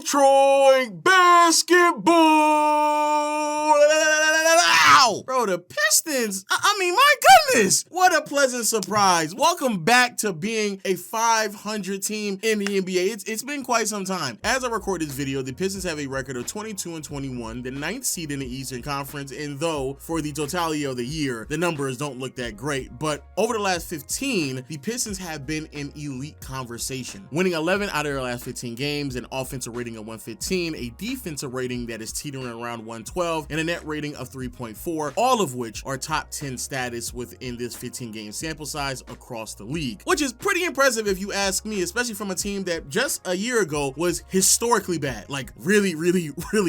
Detroit basketball. Bro, the Pistons, I mean, my goodness, what a pleasant surprise. Welcome back to being a 500 team in the NBA. It's been quite some time. As I record this video, the Pistons have a record of 22-21, the 9th seed in the Eastern Conference, and though for the totality of the year, the numbers don't look that great, but over the last 15, the Pistons have been in elite conversation, winning 11 out of their last 15 games, an offensive rating of 115, a defensive rating that is teetering around 112, and a net rating of 3.4, all of which are top 10 status within this 15-game sample size across the league, which is pretty impressive if you ask me, especially from a team that just a year ago was historically bad, like really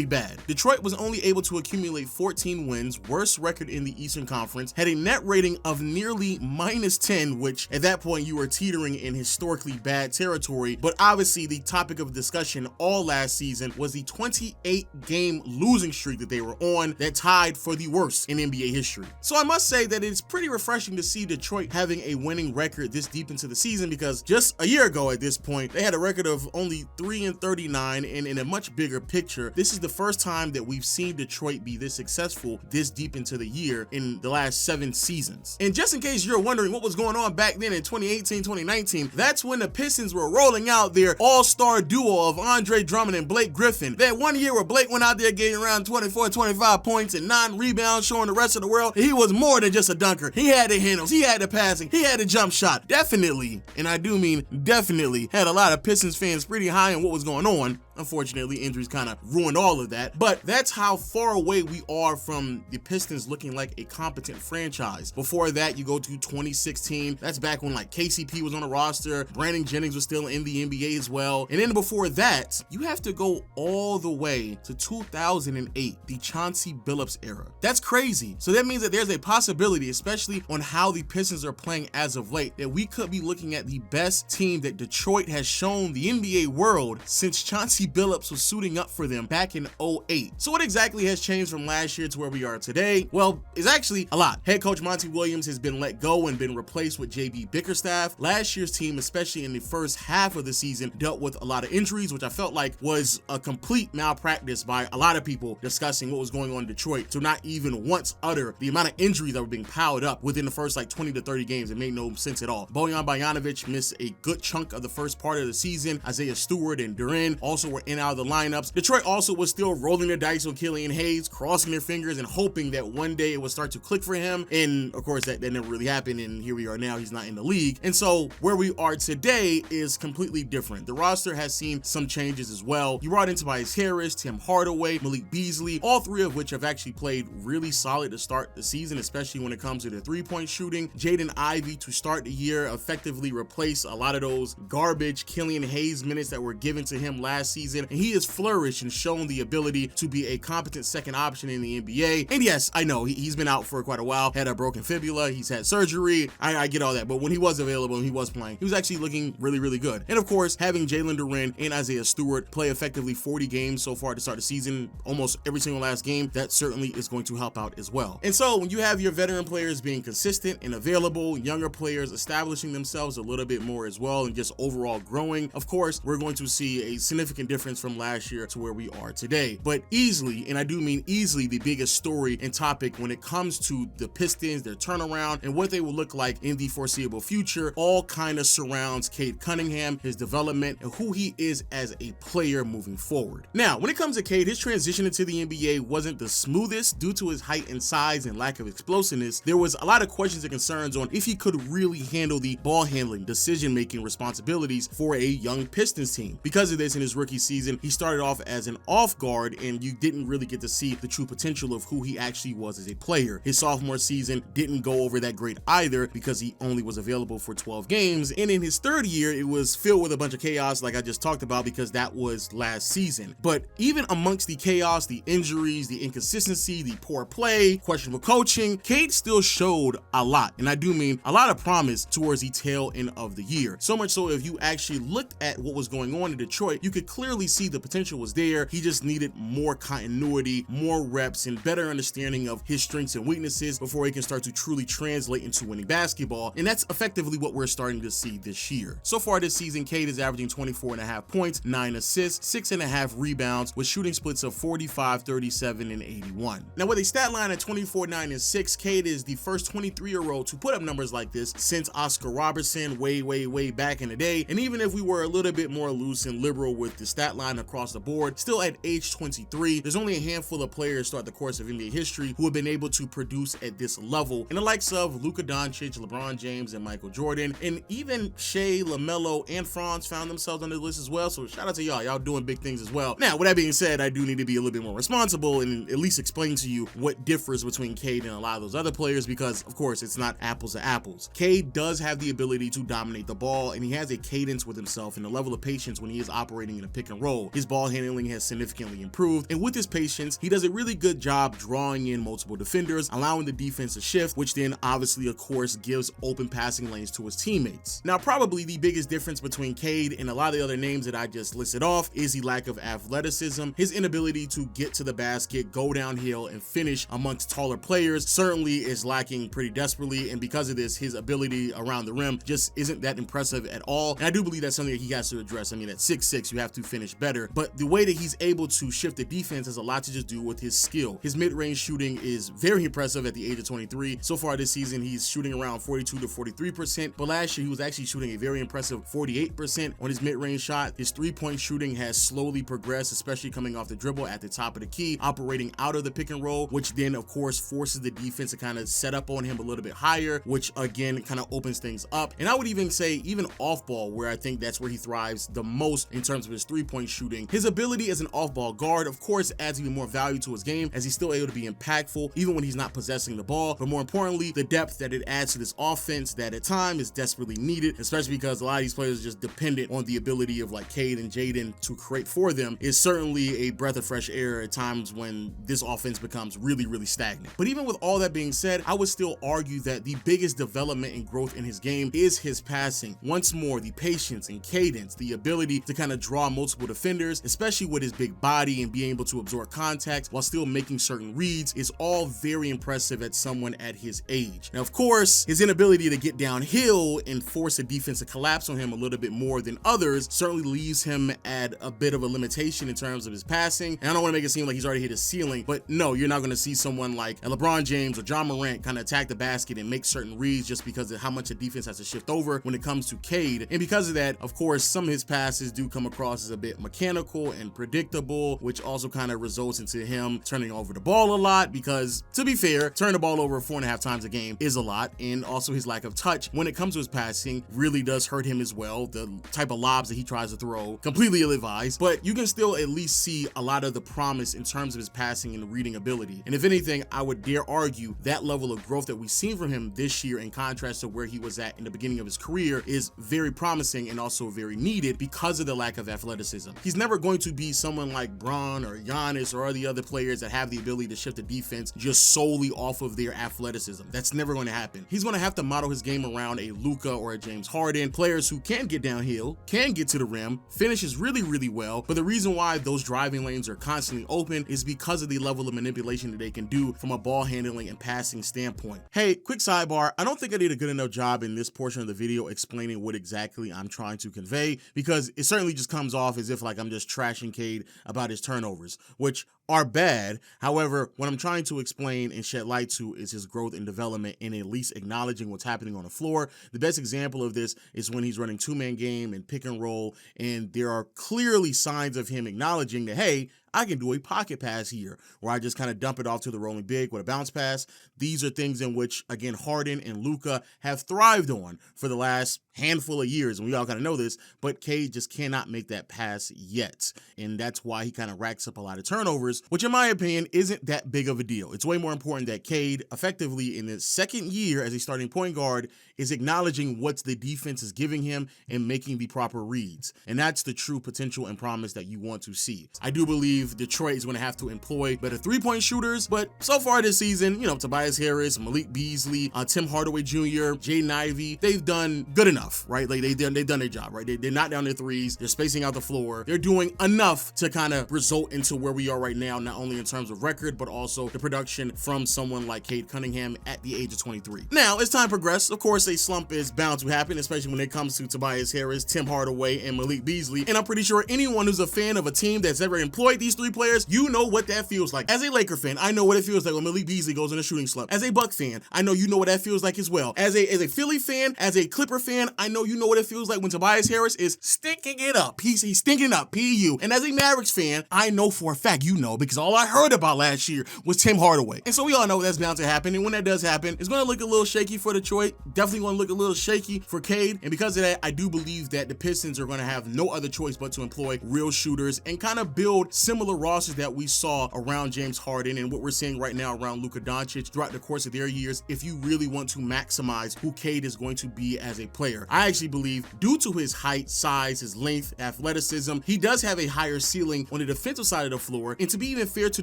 bad. Detroit was only able to accumulate 14 wins, worst record in the Eastern Conference, had a net rating of nearly -10, which at that point you were teetering in historically bad territory, but obviously the topic of discussion all last season was the 28-game losing streak that they were on that tied for the worst in NBA history. So I must say that it's pretty refreshing to see Detroit having a winning record this deep into the season, because just a year ago at this point, they had a record of only 3-39, and in a much bigger picture, this is the first time that we've seen Detroit be this successful this deep into the year in the last 7 seasons. And just in case you're wondering what was going on back then in 2018, 2019, that's when the Pistons were rolling out their all-star duo of Andre Drummond and Blake Griffin. That one year where Blake went out there getting around 24, 25 points and 9 rebounds, showing the rest of the world he was more than just a dunker. He had the handles, he had the passing, he had the jump shot. Definitely, and I do mean definitely, had a lot of Pistons fans pretty high on what was going on. Unfortunately, injuries kind of ruined all of that, but that's how far away we are from the Pistons looking like a competent franchise. Before that, you go to 2016. That's back when like KCP was on the roster, Brandon Jennings was still in the NBA as well. And then before that, you have to go all the way to 2008, the Chauncey Billups era. That's crazy. So that means that there's a possibility, especially on how the Pistons are playing as of late, that we could be looking at the best team that Detroit has shown the NBA world since Chauncey Billups was suiting up for them back in 08. So what exactly has changed from last year to where we are today? Well, it's actually a lot. Head coach Monty Williams has been let go and been replaced with JB Bickerstaff. Last year's team, especially in the first half of the season, dealt with a lot of injuries, which I felt like was a complete malpractice by a lot of people discussing what was going on in Detroit, to not even once utter the amount of injuries that were being piled up within the first like 20 to 30 games. It made no sense at all. Bojan Bogdanovic missed a good chunk of the first part of the season. Isaiah Stewart and Duren also were in out of the lineups. Detroit also was still rolling the dice with Killian Hayes, crossing their fingers and hoping that one day it would start to click for him. And of course that never really happened, and here we are now, he's not in the league. And so where we are today is completely different. The roster has seen some changes as well. You brought in Tobias Harris, Tim Hardaway, Malik Beasley, all three of which have actually played really solid to start the season, especially when it comes to their three-point shooting. Jaden Ivey to start the year effectively replaced a lot of those garbage Killian Hayes minutes that were given to him last season, and he has flourished and shown the ability to be a competent second option in the NBA. And yes, I know he's been out for quite a while, had a broken fibula, he's had surgery, I get all that, but when he was available and he was playing, he was actually looking really good. And of course, having Jalen Duren and Isaiah Stewart play effectively 40 games so far to start the season, almost every single last game, that certainly is going to help out as well. And so when you have your veteran players being consistent and available, younger players establishing themselves a little bit more as well, and just overall growing, of course, we're going to see a significant difference from last year to where we are today. But easily, and I do mean easily, the biggest story and topic when it comes to the Pistons, their turnaround, and what they will look like in the foreseeable future, all kind of surrounds Cade Cunningham, his development, and who he is as a player moving forward. Now, when it comes to Cade, his transition into the NBA wasn't the smoothest due to his height and size and lack of explosiveness. There was a lot of questions and concerns on if he could really handle the ball handling, decision-making responsibilities for a young Pistons team. Because of this, in his rookie season, he started off as an off guard, and you didn't really get to see the true potential of who he actually was as a player. His sophomore season didn't go over that great either, because he only was available for 12 games, and in his third year it was filled with a bunch of chaos like I just talked about, because that was last season. But even amongst the chaos, the injuries, the inconsistency, the poor play, questionable coaching, Cade still showed a lot, and I do mean a lot of promise towards the tail end of the year. So much so if you actually looked at what was going on in Detroit, you could clearly see the potential was there. He just needed more continuity, more reps, and better understanding of his strengths and weaknesses before he can start to truly translate into winning basketball, and that's effectively what we're starting to see this year. So far this season, Cade is averaging 24.5 points, 9 assists, 6.5 rebounds, with shooting splits of 45, 37, and 81. Now with a stat line at 24, 9, and 6, Cade is the first 23-year-old to put up numbers like this since Oscar Robertson way back in the day. And even if we were a little bit more loose and liberal with the stat line across the board, still at age 23, there's only a handful of players throughout the course of NBA history who have been able to produce at this level, and the likes of Luka Doncic, LeBron James, and Michael Jordan, and even Shea, LaMelo, and Franz found themselves on the list as well. So shout out to y'all doing big things as well. Now with that being said, I do need to be a little bit more responsible and at least explain to you what differs between Cade and a lot of those other players, because of course it's not apples to apples. Cade does have the ability to dominate the ball, and he has a cadence with himself and a level of patience when he is operating in a pick and roll. His ball handling has significantly improved, and with his patience, he does a really good job drawing in multiple defenders, allowing the defense to shift, which then obviously of course gives open passing lanes to his teammates. Now probably the biggest difference between Cade and a lot of the other names that I just listed off is the lack of athleticism. His inability to get to the basket, go downhill, and finish amongst taller players certainly is lacking pretty desperately, and because of this, his ability around the rim just isn't that impressive at all. And I do believe that's something that he has to address. I mean, at 6'6", you have to finish better, but the way that he's able to shift the defense has a lot to just do with his skill. His mid-range shooting is very impressive at the age of 23. So far this season, he's shooting around 42 to 43%, but last year he was actually shooting a very impressive 48% on his mid-range shot. His three-point shooting has slowly progressed, especially coming off the dribble at the top of the key, operating out of the pick and roll, which then of course forces the defense to kind of set up on him a little bit higher, which again kind of opens things up. And I would even say even off ball, where I think that's where he thrives the most in terms of his three-point shooting. His ability as an off-ball guard of course adds even more value to his game, as he's still able to be impactful even when he's not possessing the ball. But more importantly, the depth that it adds to this offense that at times is desperately needed, especially because a lot of these players are just dependent on the ability of like Cade and Jaden to create for them, is certainly a breath of fresh air at times when this offense becomes really stagnant. But even with all that being said, I would still argue that the biggest development and growth in his game is his passing. Once more, the patience and cadence, the ability to kind of draw multiple defenders, especially with his big body and being able to absorb contact while still making certain reads, is all very impressive at someone at his age. Now, of course, his inability to get downhill and force a defense to collapse on him a little bit more than others certainly leaves him at a bit of a limitation in terms of his passing. And I don't want to make it seem like he's already hit his ceiling, but no, you're not going to see someone like a LeBron James or John Morant kind of attack the basket and make certain reads just because of how much the defense has to shift over when it comes to Cade. And because of that, of course, some of his passes do come across as a bit mechanical and predictable, which also kind of results into him turning over the ball a lot, because to be fair, turning the ball over 4.5 times a game is a lot. And also his lack of touch when it comes to his passing really does hurt him as well. The type of lobs that he tries to throw, completely ill-advised, but you can still at least see a lot of the promise in terms of his passing and reading ability. And if anything, I would dare argue that level of growth that we've seen from him this year in contrast to where he was at in the beginning of his career is very promising and also very needed because of the lack of athleticism. He's never going to be someone like Bron or Giannis or the other players that have the ability to shift the defense just solely off of their athleticism. That's never going to happen. He's going to have to model his game around a Luka or a James Harden, players who can get downhill, can get to the rim, finishes really well, but the reason why those driving lanes are constantly open is because of the level of manipulation that they can do from a ball handling and passing standpoint. Hey, quick sidebar, I don't think I did a good enough job in this portion of the video explaining what exactly I'm trying to convey, because it certainly just comes off as if like I'm just trashing Cade about his turnovers, which are bad. However, what I'm trying to explain and shed light to is his growth and development and at least acknowledging what's happening on the floor. The best example of this is when he's running two-man game and pick and roll, and there are clearly signs of him acknowledging that, hey, I can do a pocket pass here, where I just kind of dump it off to the rolling big with a bounce pass. These are things in which, again, Harden and Luka have thrived on for the last handful of years, and we all kind of know this, but Cade just cannot make that pass yet. And that's why he kind of racks up a lot of turnovers, shooters, which in my opinion isn't that big of a deal. It's way more important that Cade, effectively in his second year as a starting point guard, is acknowledging what the defense is giving him and making the proper reads. And that's the true potential and promise that you want to see. I do believe Detroit is going to have to employ better three-point shooters, but so far this season, Tobias Harris, Malik Beasley, Tim Hardaway Jr., Jaden Ivey, they've done good enough, right? Like they've done their job, right? They're not down their threes. They're spacing out the floor. They're doing enough to kind of result into where we are right now, not only in terms of record, but also the production from someone like Cade Cunningham at the age of 23. Now, as time progresses, of course, a slump is bound to happen, especially when it comes to Tobias Harris, Tim Hardaway, and Malik Beasley. And I'm pretty sure anyone who's a fan of a team that's ever employed these three players, you know what that feels like. As a Laker fan, I know what it feels like when Malik Beasley goes in a shooting slump. As a Buck fan, I know you know what that feels like as well. As a Philly fan, as a Clipper fan, I know you know what it feels like when Tobias Harris is stinking it up. He's stinking up, PU. And as a Mavericks fan, I know for a fact you know, because all I heard about last year was Tim Hardaway. And so we all know that's bound to happen. And when that does happen, it's going to look a little shaky for Detroit. Definitely going to look a little shaky for Cade. And because of that, I do believe that the Pistons are going to have no other choice but to employ real shooters and kind of build similar rosters that we saw around James Harden and what we're seeing right now around Luka Doncic throughout the course of their years, if you really want to maximize who Cade is going to be as a player. I actually believe, due to his height, size, his length, athleticism, he does have a higher ceiling on the defensive side of the floor. And to be even fair to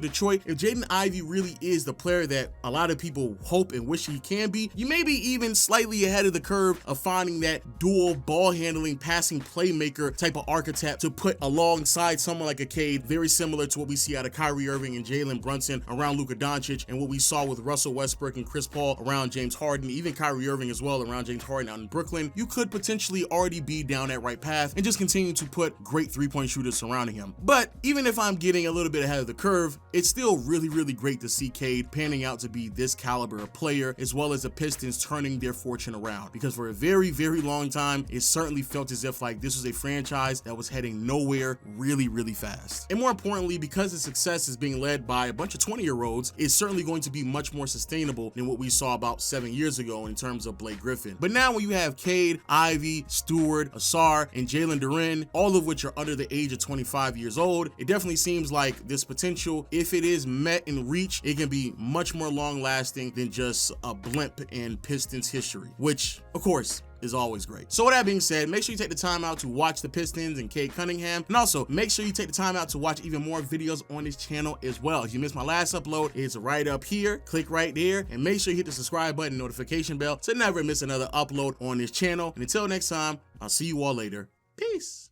Detroit, if Jaden Ivey really is the player that a lot of people hope and wish he can be, you may be even slightly ahead of the curve of finding that dual ball handling, passing playmaker type of archetype to put alongside someone like a Cade, very similar to what we see out of Kyrie Irving and Jalen Brunson around Luka Doncic, and what we saw with Russell Westbrook and Chris Paul around James Harden, even Kyrie Irving as well around James Harden out in Brooklyn. You could potentially already be down that right path and just continue to put great three-point shooters surrounding him. But even if I'm getting a little bit ahead of the curve, it's still really, really great to see Cade panning out to be this caliber of player, as well as the Pistons turning their fortune around. Because for a very, very long time, it certainly felt as if like this was a franchise that was heading nowhere really, really fast. And more importantly, because the success is being led by a bunch of 20-year-olds, it's certainly going to be much more sustainable than what we saw about 7 years ago in terms of Blake Griffin. But now when you have Cade, Ivey, Stewart, Asar, and Jalen Duren, all of which are under the age of 25 years old, it definitely seems like this potential, if it is met and reached, it can be much more long-lasting than just a blimp in Pistons history, which, of course, is always great. So with that being said, make sure you take the time out to watch the Pistons and Cade Cunningham, and also make sure you take the time out to watch even more videos on this channel as well. If you missed my last upload, it's right up here. Click right there and make sure you hit the subscribe button, notification bell to never miss another upload on this channel. And until next time, I'll see you all later. Peace.